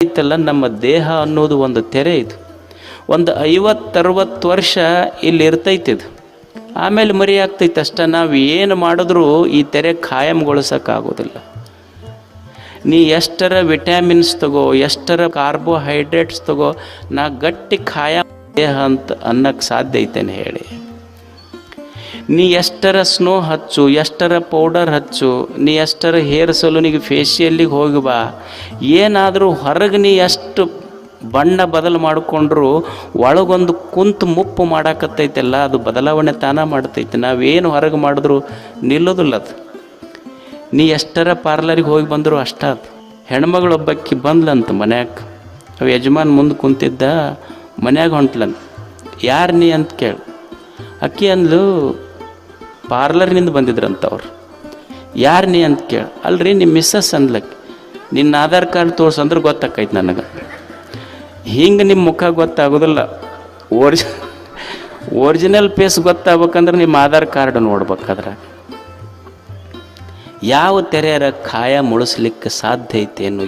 ಐತಲ್ಲ, ನಮ್ಮ ದೇಹ ಅನ್ನೋದು ಒಂದು ತೆರೆ. ಇದು ಒಂದು 50-60 ವರ್ಷ ಇಲ್ಲಿ ಇರ್ತೈತಿ. ಇದು ಆಮೇಲೆ ಮರಿ ಆಗ್ತೈತೆ ಅಷ್ಟ. ನಾವು ಏನು ಮಾಡಿದ್ರೂ ಈ ತೆರೆ ಖಾಯಂಗೊಳಿಸೋಕ್ಕಾಗೋದಿಲ್ಲ. ನೀ ಎಷ್ಟರ ವಿಟಮಿನ್ಸ್ ತಗೋ, ಎಷ್ಟರ ಕಾರ್ಬೋಹೈಡ್ರೇಟ್ಸ್ ತಗೋ, ನಾ ಗಟ್ಟಿ ಖಾಯಂ ದೇಹ ಅಂತ ಅನ್ನಕ್ಕೆ ಸಾಧ್ಯ ಐತೇನೆ ಹೇಳಿ. ನೀ ಎಷ್ಟರ ಸ್ನೋ ಹಚ್ಚು, ಎಷ್ಟರ ಪೌಡರ್ ಹಚ್ಚು, ನೀ ಎಷ್ಟರ ಹೇರ್ ಸಲೂನಿಗೆ ಫೇಶಿಯಲ್ಲಿಗೆ ಹೋಗಿ ಬಾ, ಏನಾದರೂ ಹೊರಗೆ ನೀ ಎಷ್ಟು ಬಣ್ಣ ಬದಲು ಮಾಡಿಕೊಂಡ್ರು ಒಳಗೊಂದು ಕುಂತು ಮುಪ್ಪು ಮಾಡಾಕತ್ತೈತಲ್ಲ, ಅದು ಬದಲಾವಣೆ ತಾನ ಮಾಡ್ತೈತೆ. ನಾವೇನು ಹೊರಗೆ ಮಾಡಿದ್ರು ನಿಲ್ಲೋದಿಲ್ಲ ಅದು. ನೀ ಎಷ್ಟರ ಪಾರ್ಲರಿಗೆ ಹೋಗಿ ಬಂದರೂ ಅಷ್ಟ. ಅದು ಹೆಣ್ಮಗಳೊಬ್ಬಕ್ಕಿ ಬಂದ್ಲಂತ ಮನ್ಯಾಗ. ಅವು ಯಜಮಾನ್ ಮುಂದೆ ಕುಂತಿದ್ದ, ಮನ್ಯಾಗ ಹೊಂಟ್ಲಂತ. ಯಾರು ನೀ ಅಂತ ಕೇಳಿ. ಅಕ್ಕಿ ಅಂದ್ಲು, ಪಾರ್ಲರ್ನಿಂದ ಬಂದಿದ್ರಂತ ಅವ್ರು. ಯಾರು ನೀ ಅಂತ ಕೇಳಿ. ಅಲ್ರಿ ನಿಮ್ಮ ಮಿಸ್ಸಸ್ ಅಂದ್ಲಕ್ಕೆ. ನಿನ್ನ ಆಧಾರ್ ಕಾರ್ಡ್ ತೋರ್ಸಂದ್ರೆ ಗೊತ್ತಾಕೈತೆ ನನಗೆ. ಹಿಂಗೆ ನಿಮ್ಮ ಮುಖ ಗೊತ್ತಾಗೋದಿಲ್ಲ. ಒರಿಜಿನಲ್ ಫೇಸ್ ಗೊತ್ತಾಗ್ಬೇಕಂದ್ರೆ ನಿಮ್ಮ ಆಧಾರ್ ಕಾರ್ಡ್ ನೋಡ್ಬೇಕಾದ್ರೆ. ಯಾವ ತೆರೆಯರ ಖಾಯ ಮುಳಿಸ್ಲಿಕ್ಕೆ ಸಾಧ್ಯ ಐತೇನು?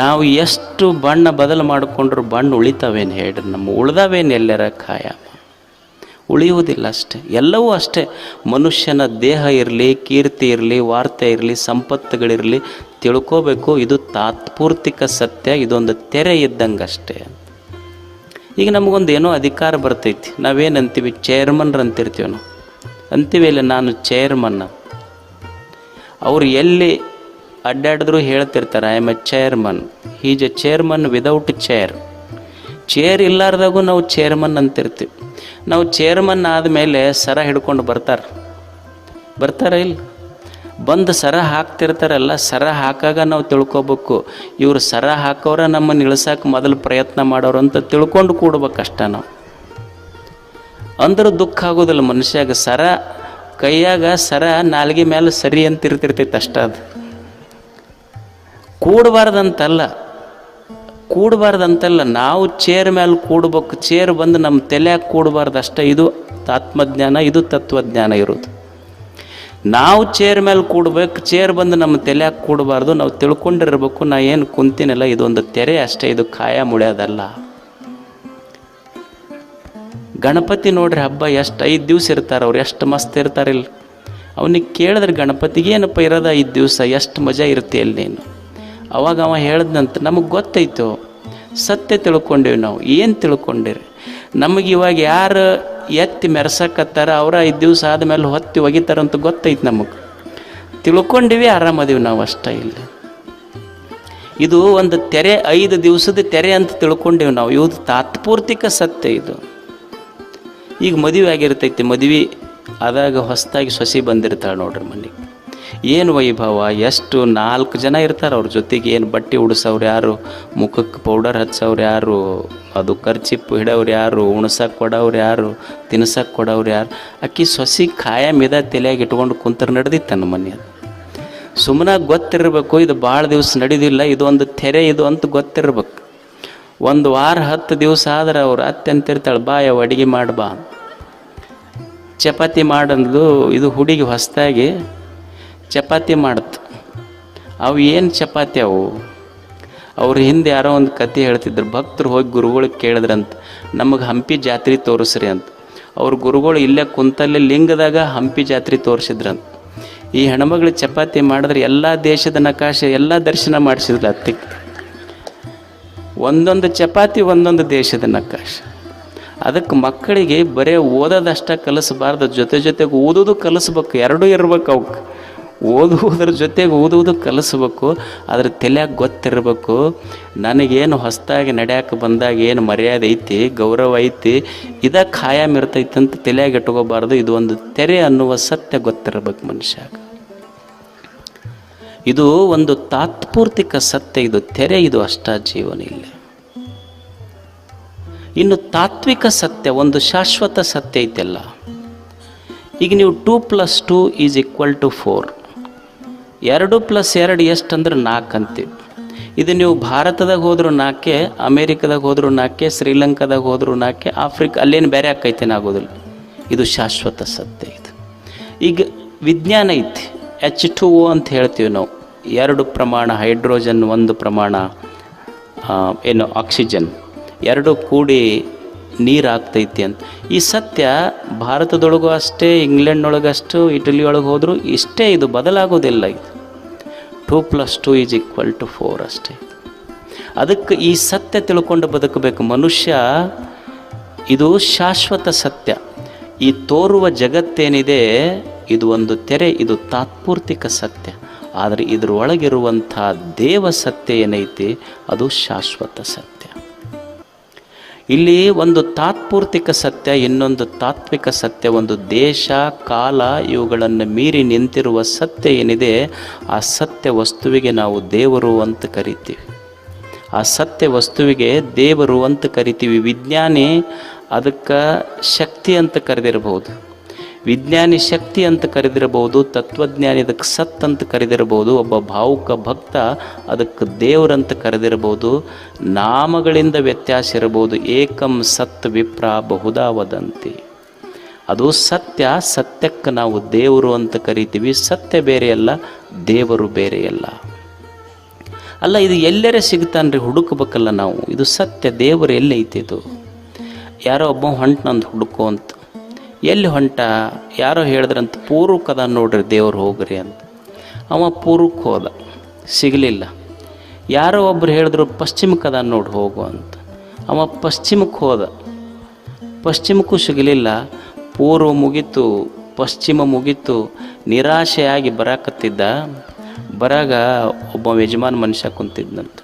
ನಾವು ಎಷ್ಟು ಬಣ್ಣ ಬದಲು ಮಾಡಿಕೊಂಡ್ರು ಬಣ್ಣ ಉಳಿತಾವೇನು ಹೇಳ್ರಿ? ನಮ್ಮ ಉಳ್ದಾವೇನು ಎಲ್ಲರ ಖಾಯ? ಉಳಿಯುವುದಿಲ್ಲ ಅಷ್ಟೆ. ಎಲ್ಲವೂ ಅಷ್ಟೇ. ಮನುಷ್ಯನ ದೇಹ ಇರಲಿ, ಕೀರ್ತಿ ಇರಲಿ, ವಾರ್ತೆ ಇರಲಿ, ಸಂಪತ್ತುಗಳಿರಲಿ, ತಿಳ್ಕೋಬೇಕು ಇದು ತಾತ್ಪೂರ್ತಿಕ ಸತ್ಯ. ಇದೊಂದು ತೆರೆ ಇದ್ದಂಗೆ ಅಷ್ಟೇ. ಈಗ ನಮಗೊಂದು ಏನೋ ಅಧಿಕಾರ ಬರ್ತೈತಿ. ನಾವೇನು ಅಂತೀವಿ? ಚೇರ್ಮನ್ರು ಅಂತಿರ್ತೀವಿ ನಾವು. ಅಂತೀವಿ ಇಲ್ಲ, ನಾನು ಚೇರ್ಮನ್. ಅವರು ಎಲ್ಲಿ ಅಡ್ಡಾಡಿದ್ರು ಹೇಳ್ತಿರ್ತಾರೆ, I am a chairman. Is a chairman without chair. Chair ಇಲ್ಲಾರ್ದಾಗೂ ನಾವು ಚೇರ್ಮನ್ ಅಂತಿರ್ತೀವಿ. ನಾವು ಚೇರ್ಮನ್ ಆದಮೇಲೆ ಸರ ಹಿಡ್ಕೊಂಡು ಬರ್ತಾರ ಇಲ್ಲ? ಬಂದು ಸರ ಹಾಕ್ತಿರ್ತಾರಲ್ಲ, ಸರ ಹಾಕಾಗ ನಾವು ತಿಳ್ಕೊಬೇಕು, ಇವರು ಸರ ಹಾಕೋರ ನಮ್ಮನ್ನು ಇಳಿಸೋಕೆ ಮೊದಲು ಪ್ರಯತ್ನ ಮಾಡೋರು ಅಂತ ತಿಳ್ಕೊಂಡು ಕೂಡ್ಬೇಕಷ್ಟ ನಾವು. ಅಂದ್ರೆ ದುಃಖ ಆಗೋದಿಲ್ಲ ಮನುಷ್ಯಾಗ. ಸರ ಕೈಯಾಗ ಸರ ನಾಲ್ಗೆ ಮೇಲೆ ಸರಿ ಅಂತ ಇರ್ತಿರ್ತೈತೆ ಅಷ್ಟ. ಅದು ಕೂಡಬಾರ್ದಂತಲ್ಲ, ನಾವು ಚೇರ್ ಮೇಲೆ ಕೂಡ್ಬೇಕು. ಚೇರ್ ಬಂದು ನಮ್ಮ ತಲೆಯಾಗ ಕೂಡಬಾರ್ದು ಅಷ್ಟೇ. ಇದು ಆತ್ಮಜ್ಞಾನ, ಇದು ತತ್ವಜ್ಞಾನ ಇರೋದು. ನಾವು ಚೇರ್ ಮೇಲೆ ಕೂಡ್ಬೇಕು, ಚೇರ್ ಬಂದು ನಮ್ಮ ತಲೆಯಾಗ ಕೂಡಬಾರ್ದು. ನಾವು ತಿಳ್ಕೊಂಡಿರ್ಬೇಕು, ನಾ ಏನು ಕುಂತೀನಲ್ಲ ಇದೊಂದು ತೆರೆ ಅಷ್ಟೇ, ಇದು ಖಾಯ ಮುಳಿಯೋದಲ್ಲ. ಗಣಪತಿ ನೋಡ್ರಿ, ಹಬ್ಬ ಎಷ್ಟು 5 ದಿವಸ ಇರ್ತಾರೆ ಅವ್ರು, ಎಷ್ಟು ಮಸ್ತ್ ಇರ್ತಾರಿಲ್ಲ. ಅವನಿಗೆ ಕೇಳಿದ್ರೆ ಗಣಪತಿಗೆ ಏನಪ್ಪ ಇರೋದ 5 ದಿವಸ, ಎಷ್ಟು ಮಜಾ ಇರ್ತೀಯಲ್ಲ ನೀನು. ಅವಾಗ ಅವ ಹೇಳ್ದಂತ, ನಮಗೆ ಗೊತ್ತೈತು, ಸತ್ಯ ತಿಳ್ಕೊಂಡೇವಿ ನಾವು. ಏನು ತಿಳ್ಕೊಂಡಿರಿ? ನಮಗೆ ಇವಾಗ ಯಾರು ಎತ್ತಿ ಮೆರೆಸಕತ್ತಾರ ಅವರ 5 ದಿವಸ ಆದಮೇಲೆ ಹೊತ್ತಿ ಒಗಿತಾರಂತ ಗೊತ್ತೈತೆ. ನಮಗೆ ತಿಳ್ಕೊಂಡಿವಿ, ಆರಾಮದೀವಿ ನಾವು ಅಷ್ಟೇ. ಇಲ್ಲ, ಇದು ಒಂದು ತೆರೆ, 5 ದಿವಸದ ತೆರೆ ಅಂತ ತಿಳ್ಕೊಂಡೇವಿ ನಾವು. ಇದು ತಾತ್ಪೂರ್ತಿಕ ಸತ್ಯ. ಇದು ಈಗ ಮದುವೆ ಆಗಿರ್ತೈತಿ. ಮದುವೆ ಆದಾಗ ಹೊಸದಾಗಿ ಸೊಸಿ ಬಂದಿರ್ತಾಳೆ ನೋಡ್ರಿ ಮನೆಗೆ. ಏನು ವೈಭವ, ಎಷ್ಟು 4 ಜನ ಇರ್ತಾರೆ ಅವ್ರ ಜೊತೆಗೆ. ಏನು ಬಟ್ಟೆ ಉಡಿಸೋರು ಯಾರು, ಮುಖಕ್ಕೆ ಪೌಡರ್ ಹಚ್ಚೋರು ಯಾರು, ಅದು ಖರ್ಚಿಪ್ಪು ಹಿಡೋರು ಯಾರು, ಉಣ್ಸಕ್ಕೆ ಕೊಡೋರು ಯಾರು, ತಿನ್ಸಕ್ಕೆ ಕೊಡೋರು ಯಾರು. ಅಕ್ಕಿ ಸೊಸಿ ಖಾಯ ಮಿದ ತಲೆಯಾಗಿ ಇಟ್ಕೊಂಡು ಕುಂತರು ನಡೆದಿತ್ತು ನಮ್ಮ ಮನೆಯದು. ಸುಮ್ಮನೆ ಗೊತ್ತಿರಬೇಕು, ಇದು ಭಾಳ ದಿವಸ ನಡೆದಿಲ್ಲ, ಇದು ಒಂದು ತೆರೆ ಇದು ಅಂತ ಗೊತ್ತಿರ್ಬೇಕು. 1 ವಾರ 10 ದಿವಸ ಆದ್ರೆ ಅವ್ರು ಅತ್ತೆ ಅಂತಿರ್ತಾಳೆ, ಬಾ ಯಾವ ಅಡುಗೆ ಮಾಡಿ ಬಾ, ಚಪಾತಿ ಮಾಡಂದು. ಇದು ಹುಡುಗಿ ಹೊಸದಾಗಿ ಚಪಾತಿ ಮಾಡುತ್ತೆ. ಅವು ಏನು ಚಪಾತಿ ಅವು? ಅವ್ರ ಹಿಂದೆ ಯಾರೋ ಒಂದು ಕತೆ ಹೇಳ್ತಿದ್ರು. ಭಕ್ತರು ಹೋಗಿ ಗುರುಗಳಿಗೆ ಕೇಳಿದ್ರಂತ, ನಮಗೆ ಹಂಪಿ ಜಾತ್ರೆ ತೋರಿಸ್ರಿ ಅಂತ. ಅವ್ರ ಗುರುಗಳು ಇಲ್ಲೇ ಕುಂತಲ್ಲೇ ಲಿಂಗದಾಗ ಹಂಪಿ ಜಾತ್ರೆ ತೋರಿಸಿದ್ರಂತ. ಈ ಹೆಣ್ಮಗಳು ಚಪಾತಿ ಮಾಡಿದ್ರೆ ಎಲ್ಲ ದೇಶದ ನಕಾಶೆ ಎಲ್ಲ ದರ್ಶನ ಮಾಡಿಸಿದ್ಲು ಅತ್ತಿಗೆ. ಒಂದೊಂದು ಚಪಾತಿ ಒಂದೊಂದು ದೇಶದ ನಕಾಶೆ. ಅದಕ್ಕೆ ಮಕ್ಕಳಿಗೆ ಬರೀ ಓದೋದಷ್ಟ ಕಲಿಸಬಾರ್ದು, ಜೊತೆಗೆ ಓದೋದು ಕಲಿಸ್ಬೇಕು. ಎರಡೂ ಇರ್ಬೇಕು ಅವಕ್ಕೆ. ಓದುವುದ್ರ ಜೊತೆಗೆ ಓದುವುದು ಕಲಿಸ್ಬೇಕು. ಅದ್ರ ತಲೆಯಾಗ ಗೊತ್ತಿರಬೇಕು, ನನಗೇನು ಹೊಸದಾಗಿ ನಡೆಯಕ್ಕೆ ಬಂದಾಗ ಏನು ಮರ್ಯಾದೆ ಐತಿ, ಗೌರವ ಐತಿ, ಇದ ಖಾಯಂ ಇರ್ತೈತಿ ಅಂತ ತಲೆಯಾಗ ಇಟ್ಕೋಬಾರ್ದು. ಇದು ಒಂದು ತೆರೆ ಅನ್ನುವ ಸತ್ಯ ಗೊತ್ತಿರಬೇಕು ಮನುಷ್ಯಾಗ. ಇದು ಒಂದು ತಾತ್ಪೂರ್ತಿಕ ಸತ್ಯ. ಇದು ತೆರೆ, ಇದು ಅಷ್ಟ ಜೀವನ ಇಲ್ಲ. ಇನ್ನು ತಾತ್ವಿಕ ಸತ್ಯ, ಒಂದು ಶಾಶ್ವತ ಸತ್ಯ ಐತೆಲ್ಲ. ಈಗ ನೀವು 2 + 2 = 4. 2 + 2 ಎಷ್ಟಂದ್ರೆ 4 ಅಂತೀವಿ. ಇದು ನೀವು ಭಾರತದಾಗ ಹೋದ್ರೂ 4, ಅಮೇರಿಕಾದಾಗ ಹೋದ್ರೂ 4, ಶ್ರೀಲಂಕಾದಾಗ ಹೋದ್ರೂ 4, ಆಫ್ರಿಕಾ ಅಲ್ಲೇನು ಬೇರೆ ಆಗೋದಿಲ್ಲ. ಇದು ಶಾಶ್ವತ ಸತ್ಯ. ಇದು ಈಗ ವಿಜ್ಞಾನ ಐತಿ, H2O ಅಂತ ಹೇಳ್ತೀವಿ ನಾವು. 2 ಪ್ರಮಾಣ ಹೈಡ್ರೋಜನ್, 1 ಪ್ರಮಾಣ ಆಕ್ಸಿಜನ್, 2 ಕೂಡಿ ನೀರು ಆಗ್ತೈತಿ ಅಂತ. ಈ ಸತ್ಯ ಭಾರತದೊಳಗೂ ಅಷ್ಟೇ, ಇಂಗ್ಲೆಂಡ್ನೊಳಗಷ್ಟು, ಇಟಲಿ ಒಳಗೆ ಹೋದರೂ ಇಷ್ಟೇ, ಇದು ಬದಲಾಗೋದಿಲ್ಲ. ಇದು 2 + 2 = 4 ಅಷ್ಟೇ. ಅದಕ್ಕೆ ಈ ಸತ್ಯ ತಿಳ್ಕೊಂಡು ಬದುಕಬೇಕು ಮನುಷ್ಯ. ಇದು ಶಾಶ್ವತ ಸತ್ಯ. ಈ ತೋರುವ ಜಗತ್ತೇನಿದೆ ಇದು ಒಂದು ತೆರೆ, ಇದು ತಾತ್ಪೂರ್ತಿಕ ಸತ್ಯ. ಆದರೆ ಇದರೊಳಗಿರುವಂಥ ದೇವ ಸತ್ಯ ಏನೈತಿ ಅದು ಶಾಶ್ವತ ಸತ್ಯ. ಇಲ್ಲಿ ಒಂದು ತಾತ್ಪೂರ್ತಿಕ ಸತ್ಯ, ಇನ್ನೊಂದು ತಾತ್ವಿಕ ಸತ್ಯ, ಒಂದು ದೇಶ ಕಾಲ ಇವುಗಳನ್ನು ಮೀರಿ ನಿಂತಿರುವ ಸತ್ಯ ಏನಿದೆ ಆ ಸತ್ಯ ವಸ್ತುವಿಗೆ ನಾವು ದೇವರು ಅಂತ ಕರಿತೀವಿ. ಆ ಸತ್ಯ ವಸ್ತುವಿಗೆ ದೇವರು ಅಂತ ಕರಿತೀವಿ. ವಿಜ್ಞಾನಿ ಅದಕ್ಕೆ ಶಕ್ತಿ ಅಂತ ಕರೆದಿರಬಹುದು, ವಿಜ್ಞಾನಿ ಶಕ್ತಿ ಅಂತ ಕರೆದಿರಬಹುದು, ತತ್ವಜ್ಞಾನಿ ಅದಕ್ಕೆ ಸತ್ ಅಂತ ಕರೆದಿರಬಹುದು, ಒಬ್ಬ ಭಾವುಕ ಭಕ್ತ ಅದಕ್ಕೆ ದೇವರಂತ ಕರೆದಿರಬಹುದು. ನಾಮಗಳಿಂದ ವ್ಯತ್ಯಾಸ ಇರಬಹುದು. ಏಕಂ ಸತ್ ವಿಪ್ರ ಬಹುಧಾ ವದಂತಿ. ಅದು ಸತ್ಯ, ಸತ್ಯಕ್ಕೆ ನಾವು ದೇವರು ಅಂತ ಕರಿತೀವಿ. ಸತ್ಯ ಬೇರೆಯಲ್ಲ, ದೇವರು ಬೇರೆಯಲ್ಲ. ಅಲ್ಲ, ಇದು ಎಲ್ಲರೇ ಸಿಗ್ತಾನ್ರಿ, ಹುಡುಕಬೇಕಲ್ಲ ನಾವು. ಇದು ಸತ್ಯ, ದೇವರು ಎಲ್ಲೈತಿ? ಇದು ಯಾರೋ ಒಬ್ಬ ಹೊಂಟನಂದು ಹುಡುಕೋ ಅಂತ. ಎಲ್ಲಿ ಹೊಂಟ? ಯಾರೋ ಹೇಳಿದ್ರಂತ ಪೂರ್ವಕ್ಕೆ ಅದ ನೋಡ್ರಿ ದೇವ್ರು ಹೋಗ್ರಿ ಅಂತ. ಅವ ಪೂರ್ವಕ್ಕೆ ಹೋದ, ಸಿಗಲಿಲ್ಲ. ಯಾರೋ ಒಬ್ರು ಹೇಳಿದ್ರು ಪಶ್ಚಿಮಕ್ಕೆ ಅದ ನೋಡಿ ಹೋಗು ಅಂತ. ಅವ ಪಶ್ಚಿಮಕ್ಕೆ ಹೋದ, ಪಶ್ಚಿಮಕ್ಕೂ ಸಿಗಲಿಲ್ಲ. ಪೂರ್ವ ಮುಗೀತು, ಪಶ್ಚಿಮ ಮುಗೀತು. ನಿರಾಶೆಯಾಗಿ ಬರಾಕತ್ತಿದ್ದ. ಬರಾಗ ಒಬ್ಬ ಯಜಮಾನ ಮನುಷ್ಯ ಕುಂತಿದ್ನಂತ.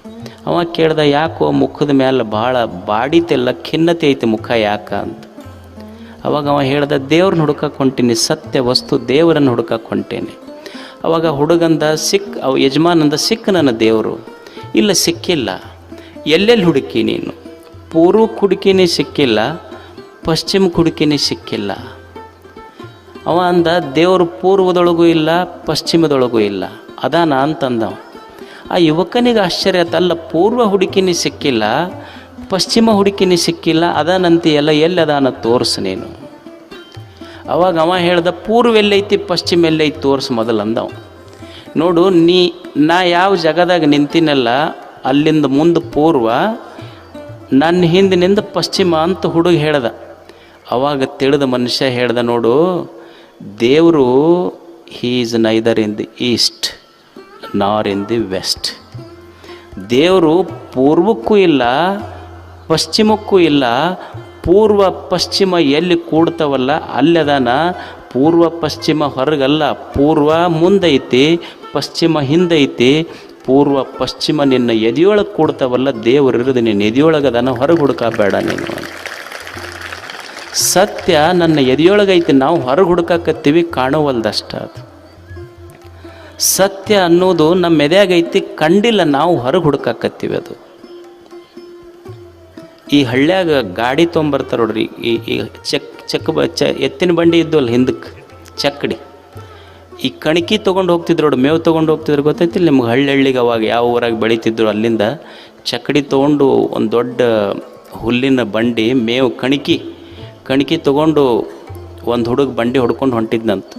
ಅವ ಕೇಳ್ದ, ಯಾಕೋ ಮುಖದ ಮೇಲೆ ಭಾಳ ಬಾಡಿತೆಲ್ಲ, ಖಿನ್ನತೆ ಐತಿ ಮುಖ ಯಾಕ ಅಂತ. ಅವಾಗ ಅವ ಹೇಳ್ದ, ದೇವ್ರನ್ನ ಹುಡುಕಕ್ಕೆ ಹೊಂಟೀನಿ, ಸತ್ಯ ವಸ್ತು ದೇವರನ್ನು ಹುಡುಕಕ್ಕೆ ಹೊಂಟೇನೆ. ಅವಾಗ ಹುಡುಗಂದ ಅವ ಯಜಮಾನಂದ ನನ್ನ ದೇವರು. ಇಲ್ಲ, ಸಿಕ್ಕಿಲ್ಲ. ಎಲ್ಲೆಲ್ಲಿ ಹುಡುಕಿ ನೀನು? ಪೂರ್ವಕ್ಕೆ ಹುಡುಕಿನೇ ಸಿಕ್ಕಿಲ್ಲ, ಪಶ್ಚಿಮಕ್ಕೆ ಹುಡುಕಿನೇ ಸಿಕ್ಕಿಲ್ಲ. ಅವ ಅಂದ, ದೇವರು ಪೂರ್ವದೊಳಗೂ ಇಲ್ಲ, ಪಶ್ಚಿಮದೊಳಗೂ ಇಲ್ಲ, ಅದಾನ ಅಂತಂದವ. ಆ ಯುವಕನಿಗೆ ಆಶ್ಚರ್ಯ ಆಯ್ತು. ಅಲ್ಲ, ಪೂರ್ವ ಹುಡುಕಿನೇ ಸಿಕ್ಕಿಲ್ಲ, ಪಶ್ಚಿಮ ಹುಡುಕಿನೇ ಸಿಕ್ಕಿಲ್ಲ, ಅದಾನಂತೀಯಲ್ಲ, ಎಲ್ಲಿ ಅದಾನ ತೋರಿಸು ನೀನು. ಅವಾಗ ಅವ ಹೇಳ್ದ, ಪೂರ್ವ ಎಲ್ಲೈತಿ, ಪಶ್ಚಿಮ ಎಲ್ಲೈತಿ ತೋರಿಸು ಮೊದಲು ಅಂದವ. ನೋಡು, ನಾ ಯಾವ ಜಾಗದಾಗ ನಿಂತಿನಲ್ಲ ಅಲ್ಲಿಂದ ಮುಂದೆ ಪೂರ್ವ, ನನ್ನ ಹಿಂದಿನಿಂದ ಪಶ್ಚಿಮ ಅಂತ ಹುಡುಗ ಹೇಳ್ದ. ಅವಾಗ ತಿಳಿದ ಮನುಷ್ಯ ಹೇಳ್ದ, ನೋಡು, ದೇವರು he is neither in the East ನಾರ್ ಇನ್ ದಿ ವೆಸ್ಟ್. ದೇವರು ಪೂರ್ವಕ್ಕೂ ಇಲ್ಲ, ಪಶ್ಚಿಮಕ್ಕೂ ಇಲ್ಲ. ಪೂರ್ವ ಪಶ್ಚಿಮ ಎಲ್ಲಿ ಕೂಡ್ತವಲ್ಲ ಅಲ್ಲದಾನ. ಪೂರ್ವ ಪಶ್ಚಿಮ ಹೊರಗಲ್ಲ, ಪೂರ್ವ ಮುಂದೈತಿ, ಪಶ್ಚಿಮ ಹಿಂದೈತಿ. ಪೂರ್ವ ಪಶ್ಚಿಮ ನಿನ್ನ ಎದೆಯೊಳಗೆ ಕೂಡ್ತವಲ್ಲ, ದೇವರು ಇರೋದು ನಿನ್ನ ಎದೆಯೊಳಗದಾನ, ಹೊರಗೆ ಹುಡುಕಬೇಡ ನೀನು. ಸತ್ಯ ನನ್ನ ಎದೆಯೊಳಗೈತಿ, ನಾವು ಹೊರಗೆ ಹುಡುಕಾಕತ್ತೀವಿ, ಕಾಣುವಲ್ದಷ್ಟ. ಅದು ಸತ್ಯ ಅನ್ನೋದು ನಮ್ಮ ಎದೆಯಾಗೈತಿ, ಕಂಡಿಲ್ಲ, ನಾವು ಹೊರಗೆ ಹುಡುಕಾಕತ್ತೀವಿ. ಅದು ಈ ಹಳ್ಳ್ಯಾಗ ಗಾಡಿ ತೊಗೊಂಬರ್ತಾರೆ ನೋಡ್ರಿ, ಈ ಎತ್ತಿನ ಬಂಡಿ ಇದ್ದವಲ್ಲ ಹಿಂದಕ್ಕೆ ಚಕ್ಕಡಿ, ಈ ಕಣಕಿ ತೊಗೊಂಡು ಹೋಗ್ತಿದ್ರು ನೋಡಿ, ಮೇವು ತೊಗೊಂಡು ಹೋಗ್ತಿದ್ರು, ಗೊತ್ತೈತಿಲ್ಲ ನಿಮ್ಗೆ? ಹಳ್ಳಿಗೆ ಅವಾಗ ಯಾವ ಊರಾಗ ಬೆಳೀತಿದ್ರು ಅಲ್ಲಿಂದ ಚಕ್ಕಡಿ ತೊಗೊಂಡು ಒಂದು ದೊಡ್ಡ ಹುಲ್ಲಿನ ಬಂಡಿ, ಮೇವು ಕಣಕಿ ತೊಗೊಂಡು ಒಂದು ಹುಡುಗ ಬಂಡಿ ಹೊಡ್ಕೊಂಡು ಹೊಂಟಿದ್ನಂತ.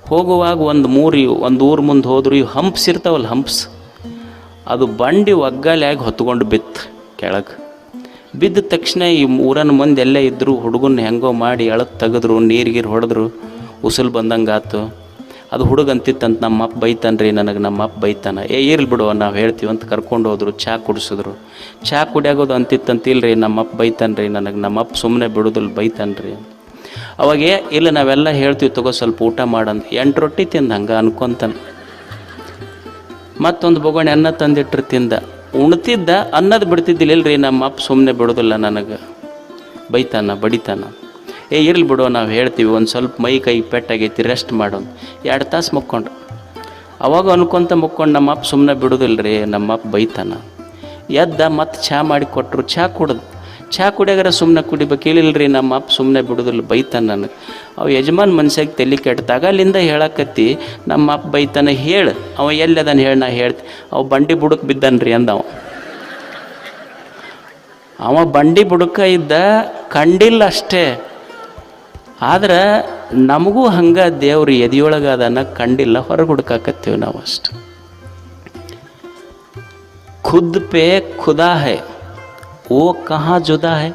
ಹೋಗುವಾಗ ಒಂದು ಊರು ಮುಂದೆ ಹೋದ್ರು, ಇವು ಹಂಪ್ಸ್ ಇರ್ತಾವಲ್ಲ, ಹಂಪ್ಸ್, ಅದು ಬಂಡಿ ಒಗ್ಗಾಲಿಯಾಗಿ ಹೊತ್ಕೊಂಡು ಬಿತ್ತು ಕೆಳಗೆ. ಬಿದ್ದ ತಕ್ಷಣ ಈ ಊರನ್ನ ಮಂದಿ ಎಲ್ಲೇ ಇದ್ದರು, ಹುಡುಗನ್ನ ಹೆಂಗೋ ಮಾಡಿ ಎಳತ್ತು ತೆಗೆದ್ರು, ನೀರು ಹೊಡೆದ್ರು, ಉಸುಲು ಬಂದಂಗೆ ಆತು. ಅದು ಹುಡುಗ ಅಂತಿತ್ತಂತ, ನಮ್ಮ ಅಪ್ಪ ಬೈತಾನ್ರಿ ನನಗೆ, ನಮ್ಮ ಅಪ್ಪ ಬೈತಾನ. ಇರ್ಲಿ ಬಿಡುವ, ನಾವು ಹೇಳ್ತೀವಿ ಅಂತ ಕರ್ಕೊಂಡು ಹೋದ್ರು. ಚಹಾ ಕುಡಿಸಿದ್ರು. ಚಹಾ ಕುಡಿಯಾಗೋದು ಅಂತಿತ್ತಂತ, ಇಲ್ರಿ ನಮ್ಮ ಅಪ್ಪ ಬೈತಾನ್ರಿ ನನಗೆ, ನಮ್ಮ ಅಪ್ಪ ಸುಮ್ಮನೆ ಬಿಡೋದಿಲ್ಲ, ಬೈತಾನ್ರಿ. ಅವಾಗ ಇಲ್ಲ, ನಾವೆಲ್ಲ ಹೇಳ್ತೀವಿ ತಗೋ ಸ್ವಲ್ಪ ಊಟ ಮಾಡಂತ. 8 ರೊಟ್ಟಿ ತಿಂದ ಹಂಗೆ ಅನ್ಕೊಂತಾನೆ. ಮತ್ತೊಂದು ಬೊಗಣೆ ಅನ್ನ ತಂದಿಟ್ರು ತಿಂದ. ಉಣ್ತಿದ್ದ, ಅನ್ನದ ಬಿಡ್ತಿದ್ದಿಲ್ಲ. ಇಲ್ರಿ ನಮ್ಮ ಅಪ್ಪ ಸುಮ್ಮನೆ ಬಿಡೋದಿಲ್ಲ ನನಗೆ, ಬೈತಾನ, ಬಡಿತಾನ. ಇರ್ಲಿ ಬಿಡೋ, ನಾವು ಹೇಳ್ತೀವಿ, ಒಂದು ಸ್ವಲ್ಪ ಮೈ ಕೈ ಪೆಟ್ಟಾಗೈತಿ, ರೆಸ್ಟ್ ಮಾಡೋದು. 2 ತಾಸು ಮುಕ್ಕೊಂಡ್ರು. ಅವಾಗ ಅನ್ಕೊಂತ ಮುಕ್ಕೊಂಡು, ನಮ್ಮ ಅಪ್ಪ ಸುಮ್ಮನೆ ಬಿಡೋದಿಲ್ಲ ರೀ, ನಮ್ಮ ಅಪ್ಪ ಬೈತಾನ. ಎದ್ದ ಮತ್ತೆ ಚಹಾ ಮಾಡಿ ಕೊಟ್ಟರು, ಚಹಾ ಕುಡ್ದು. ಚಹಾ ಕುಡಿಯಾಗಾರ ಸುಮ್ಮನೆ ಕುಡಿಬೇಕು, ಇಲ್ಲಿಲ್ರಿ ನಮ್ಮ ಅಪ್ಪ ಸುಮ್ಮನೆ ಬಿಡೋದಿಲ್ಲ, ಬೈತಾನ ನನಗೆ. ಅವ ಯಜಮಾನ್ ಮನ್ಸಾಗಿ ತಲೆ ಕೆಟ್ಟಾಗ ಅಲ್ಲಿಂದ ಹೇಳಕತ್ತಿ, ನಮ್ಮ ಅಪ್ಪ ಬೈತಾನ, ಹೇಳು ಅವ ಎಲ್ಲಿ ಅದನ್ನು ಹೇಳಿ, ನಾ ಹೇಳ್ತೀನಿ. ಅವ ಬಂಡಿ ಬುಡಕ್ಕೆ ಬಿದ್ದಾನ್ರಿ ಅಂದವ. ಅವ ಬಂಡಿ ಬುಡಕ ಇದ್ದ, ಕಂಡಿಲ್ಲ ಅಷ್ಟೇ. ಆದ್ರೆ ನಮಗೂ ಹಂಗೆ ದೇವ್ರು ಎದೆಯೊಳಗೆ ಅದನ್ನು ಕಂಡಿಲ್ಲ, ಹೊರಗೆ ಹುಡುಕಾಕತ್ತೀವಿ ನಾವು ಅಷ್ಟು. खुद पे खुदा है वो कहाँ जुदा है,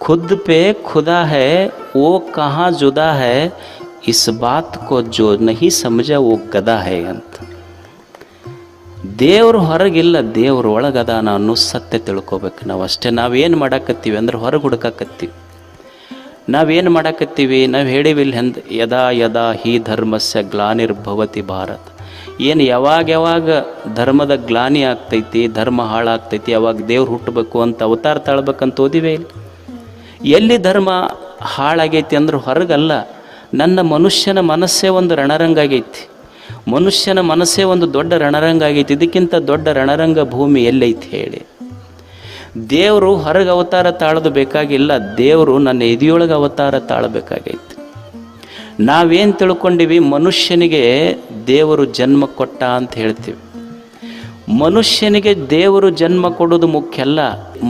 खुद पे खुदा है वो कहाँ जुदा है, इस बात को जो नहीं समझा वो गदा है ಅಂತ. ದೇವರು ಹೊರಗಿಲ್ಲ, ದೇವ್ರ ಒಳಗದಾನ ಅನ್ನೋ ಸತ್ಯ ತಿಳ್ಕೊಬೇಕು ನಾವು ಅಷ್ಟೇ. ನಾವೇನು ಮಾಡಾಕತ್ತೀವಿ ಅಂದ್ರೆ ಹೊರಗೆ ಹುಡುಕಾಕತ್ತೀವಿ. ನಾವೇನು ಮಾಡಾಕತ್ತೀವಿ, ನಾವು ಹೇಳಿವಿಲ್ಲ ಯದಾ ಯದಾ ಹಿ ಧರ್ಮಸ್ಯ ಗ್ಲಾನಿರ್ಭವತಿ ಭಾರತ. ಏನು ಯಾವಾಗ ಧರ್ಮದ ಗ್ಲಾನಿ ಆಗ್ತೈತಿ, ಧರ್ಮ ಹಾಳಾಗ್ತೈತಿ, ಯಾವಾಗ ದೇವ್ರು ಹುಟ್ಟಬೇಕು ಅಂತ ಅವತಾರ ತಾಳ್ಬೇಕಂತ ಓದಿವೇ ಇಲ್ಲ. ಎಲ್ಲಿ ಧರ್ಮ ಹಾಳಾಗೈತಿ ಅಂದ್ರೆ ಹೊರಗಲ್ಲ, ನನ್ನ ಮನುಷ್ಯನ ಮನಸ್ಸೇ ಒಂದು ರಣರಂಗ ಆಗೈತಿ. ಮನುಷ್ಯನ ಮನಸ್ಸೇ ಒಂದು ದೊಡ್ಡ ರಣರಂಗ ಆಗೈತಿ. ಇದಕ್ಕಿಂತ ದೊಡ್ಡ ರಣರಂಗ ಭೂಮಿ ಎಲ್ಲೈತಿ ಹೇಳಿ. ದೇವರು ಹೊರಗೆ ಅವತಾರ ತಾಳೋದು ಬೇಕಾಗಿಲ್ಲ, ದೇವರು ನನ್ನ ಎದೆಯೊಳಗೆ ಅವತಾರ ತಾಳಬೇಕಾಗೈತಿ. ನಾವೇನು ತಿಳ್ಕೊಂಡಿವಿ, ಮನುಷ್ಯನಿಗೆ ದೇವರು ಜನ್ಮ ಕೊಟ್ಟ ಅಂತ ಹೇಳ್ತೀವಿ. ಮನುಷ್ಯನಿಗೆ ದೇವರು ಜನ್ಮ ಕೊಡೋದು ಮುಖ್ಯ ಅಲ್ಲ,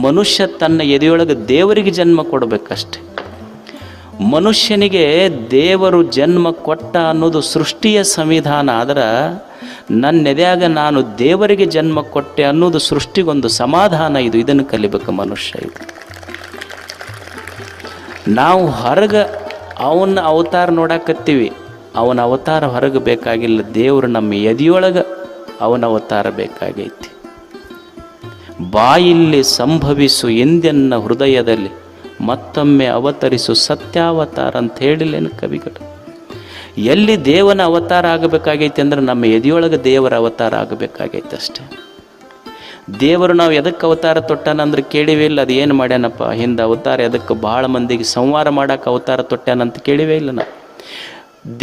ಮನುಷ್ಯ ತನ್ನ ಎದೆಯೊಳಗೆ ದೇವರಿಗೆ ಜನ್ಮ ಕೊಡಬೇಕಷ್ಟೆ. ಮನುಷ್ಯನಿಗೆ ದೇವರು ಜನ್ಮ ಕೊಟ್ಟ ಅನ್ನೋದು ಸೃಷ್ಟಿಯ ಸಂವಿಧಾನ. ಆದ್ರೆ ನನ್ನ ಎದೆಯಾಗ ನಾನು ದೇವರಿಗೆ ಜನ್ಮ ಕೊಟ್ಟೆ ಅನ್ನೋದು ಸೃಷ್ಟಿಗೊಂದು ಸಮಾಧಾನ. ಇದನ್ನು ಕಲಿಬೇಕು ಮನುಷ್ಯ. ಇದು ನಾವು ಹೊರಗೆ ಅವನ ಅವತಾರ ನೋಡಾಕತ್ತೀವಿ, ಅವನ ಅವತಾರ ಹೊರಗೆ ಬೇಕಾಗಿಲ್ಲ, ದೇವರು ನಮ್ಮ ಎದೆಯೊಳಗೆ ಅವನ ಅವತಾರ ಬೇಕಾಗೈತಿ. ಬಾಯಲ್ಲಿ ಸಂಭವಿಸು ಎಂದೆನ್ನ ಹೃದಯದಲ್ಲಿ ಮತ್ತೊಮ್ಮೆ ಅವತರಿಸು ಸತ್ಯಾವತಾರ ಅಂತ ಹೇಳಿಲ್ಲೇನು ಕವಿಗಳು. ಎಲ್ಲಿ ದೇವನ ಅವತಾರ ಆಗಬೇಕಾಗೈತಿ ಅಂದ್ರೆ ನಮ್ಮ ಎದೆಯೊಳಗೆ ದೇವರ ಅವತಾರ ಆಗಬೇಕಾಗೈತೆ ಅಷ್ಟೆ. ದೇವರು ನಾವು ಎದಕ್ಕೆ ಅವತಾರ ತೊಟ್ಟಾನಂದ್ರೆ ಕೇಳಿವೇ ಇಲ್ಲ. ಅದು ಏನು ಮಾಡ್ಯಾನಪ್ಪ ಹಿಂದೆ ಅವತಾರ, ಎದಕ್ಕೆ ಭಾಳ ಮಂದಿಗೆ ಸಂಹಾರ ಮಾಡೋಕೆ ಅವತಾರ ತೊಟ್ಟಾನಂತ ಕೇಳಿವೇ ಇಲ್ಲ ನಾವು.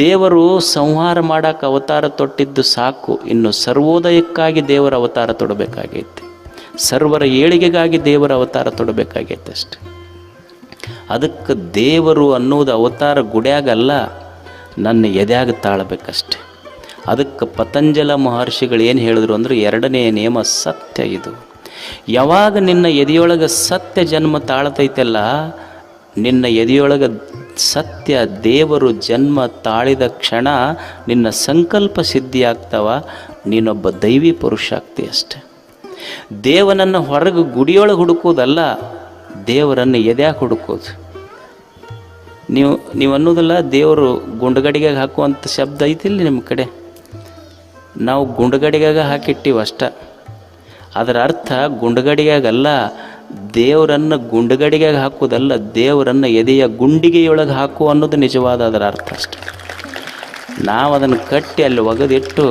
ದೇವರು ಸಂಹಾರ ಮಾಡೋಕೆ ಅವತಾರ ತೊಟ್ಟಿದ್ದು ಸಾಕು, ಇನ್ನು ಸರ್ವೋದಯಕ್ಕಾಗಿ ದೇವರ ಅವತಾರ ತೊಡಬೇಕಾಗೈತೆ, ಸರ್ವರ ಏಳಿಗೆಗಾಗಿ ದೇವರ ಅವತಾರ ತೊಡಬೇಕಾಗೈತೆ ಅಷ್ಟೆ. ಅದಕ್ಕೆ ದೇವರು ಅನ್ನೋದು ಅವತಾರ ಗುಡ್ಯಾಗಲ್ಲ, ನನ್ನ ಎದೆಯಾಗ ತಾಳಬೇಕಷ್ಟೆ. ಅದಕ್ಕೆ ಪತಂಜಲ ಮಹರ್ಷಿಗಳು ಏನು ಹೇಳಿದ್ರು ಅಂದ್ರೆ, ಎರಡನೇ ನಿಯಮ ಸತ್ಯ. ಇದು ಯಾವಾಗ ನಿನ್ನ ಎದೆಯೊಳಗೆ ಸತ್ಯ ಜನ್ಮ ತಾಳ್ತೈತಲ್ಲ, ನಿನ್ನ ಎದೆಯೊಳಗೆ ಸತ್ಯ ದೇವರು ಜನ್ಮ ತಾಳಿದ ಕ್ಷಣ ನಿನ್ನ ಸಂಕಲ್ಪ ಸಿದ್ಧಿ ಆಗ್ತಾವ, ನೀನೊಬ್ಬ ದೈವಿ ಪುರುಷ ಆಗ್ತಿ ಅಷ್ಟೆ. ದೇವನನ್ನು ಹೊರಗೆ ಗುಡಿಯೊಳಗೆ ಹುಡುಕೋದಲ್ಲ, ದೇವರನ್ನು ಎದೆಯಾಗ ಹುಡುಕೋದು. ನೀವು ಅನ್ನೋದಲ್ಲ, ದೇವರು ಗುಂಡುಗಡಿಗೆ ಹಾಕುವಂಥ ಶಬ್ದ ಐತಿಲ್ಲ ನಿಮ್ಮ ಕಡೆ, ನಾವು ಗುಂಡುಗಡಿಗಾಗ ಹಾಕಿಟ್ಟಿವಿ ಅಷ್ಟ. ಅದರ ಅರ್ಥ ಗುಂಡುಗಡಿಗಾಗಲ್ಲ, ದೇವರನ್ನು ಗುಂಡುಗಡಿಗಾಗ ಹಾಕೋದಲ್ಲ, ದೇವರನ್ನು ಎದೆಯ ಗುಂಡಿಗೆಯೊಳಗೆ ಹಾಕು ಅನ್ನೋದು ನಿಜವಾದ ಅದರ ಅರ್ಥ ಅಷ್ಟೆ. ನಾವು ಅದನ್ನು ಕಟ್ಟಿ ಅಲ್ಲಿ ಒಗೆದಿಟ್ಟು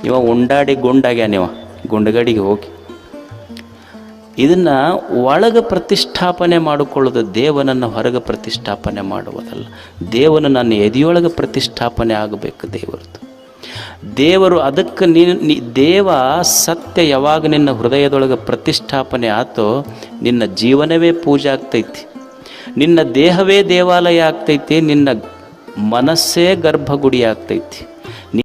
ಇವ ಉಂಡಾಡಿ ಗುಂಡಾಗ್ಯಾನ, ಇವ ಗುಂಡುಗಡಿಗೆ ಹೋಗಿ ಇದನ್ನು ಒಳಗೆ ಪ್ರತಿಷ್ಠಾಪನೆ ಮಾಡಿಕೊಳ್ಳೋದು, ದೇವನನ್ನು ಹೊರಗೆ ಪ್ರತಿಷ್ಠಾಪನೆ ಮಾಡುವುದಲ್ಲ. ದೇವನು ನನ್ನ ಎದೆಯೊಳಗೆ ಪ್ರತಿಷ್ಠಾಪನೆ ಆಗಬೇಕು ದೇವರದು. ದೇವರು ಅದಕ್ಕೆ ದೇವ ಸತ್ಯ ಯಾವಾಗ ನಿನ್ನ ಹೃದಯದೊಳಗೆ ಪ್ರತಿಷ್ಠಾಪನೆ ಆತೋ, ನಿನ್ನ ಜೀವನವೇ ಪೂಜೆ ಆಗ್ತೈತಿ, ನಿನ್ನ ದೇಹವೇ ದೇವಾಲಯ ಆಗ್ತೈತಿ, ನಿನ್ನ ಮನಸ್ಸೇ ಗರ್ಭಗುಡಿ ಆಗ್ತೈತಿ.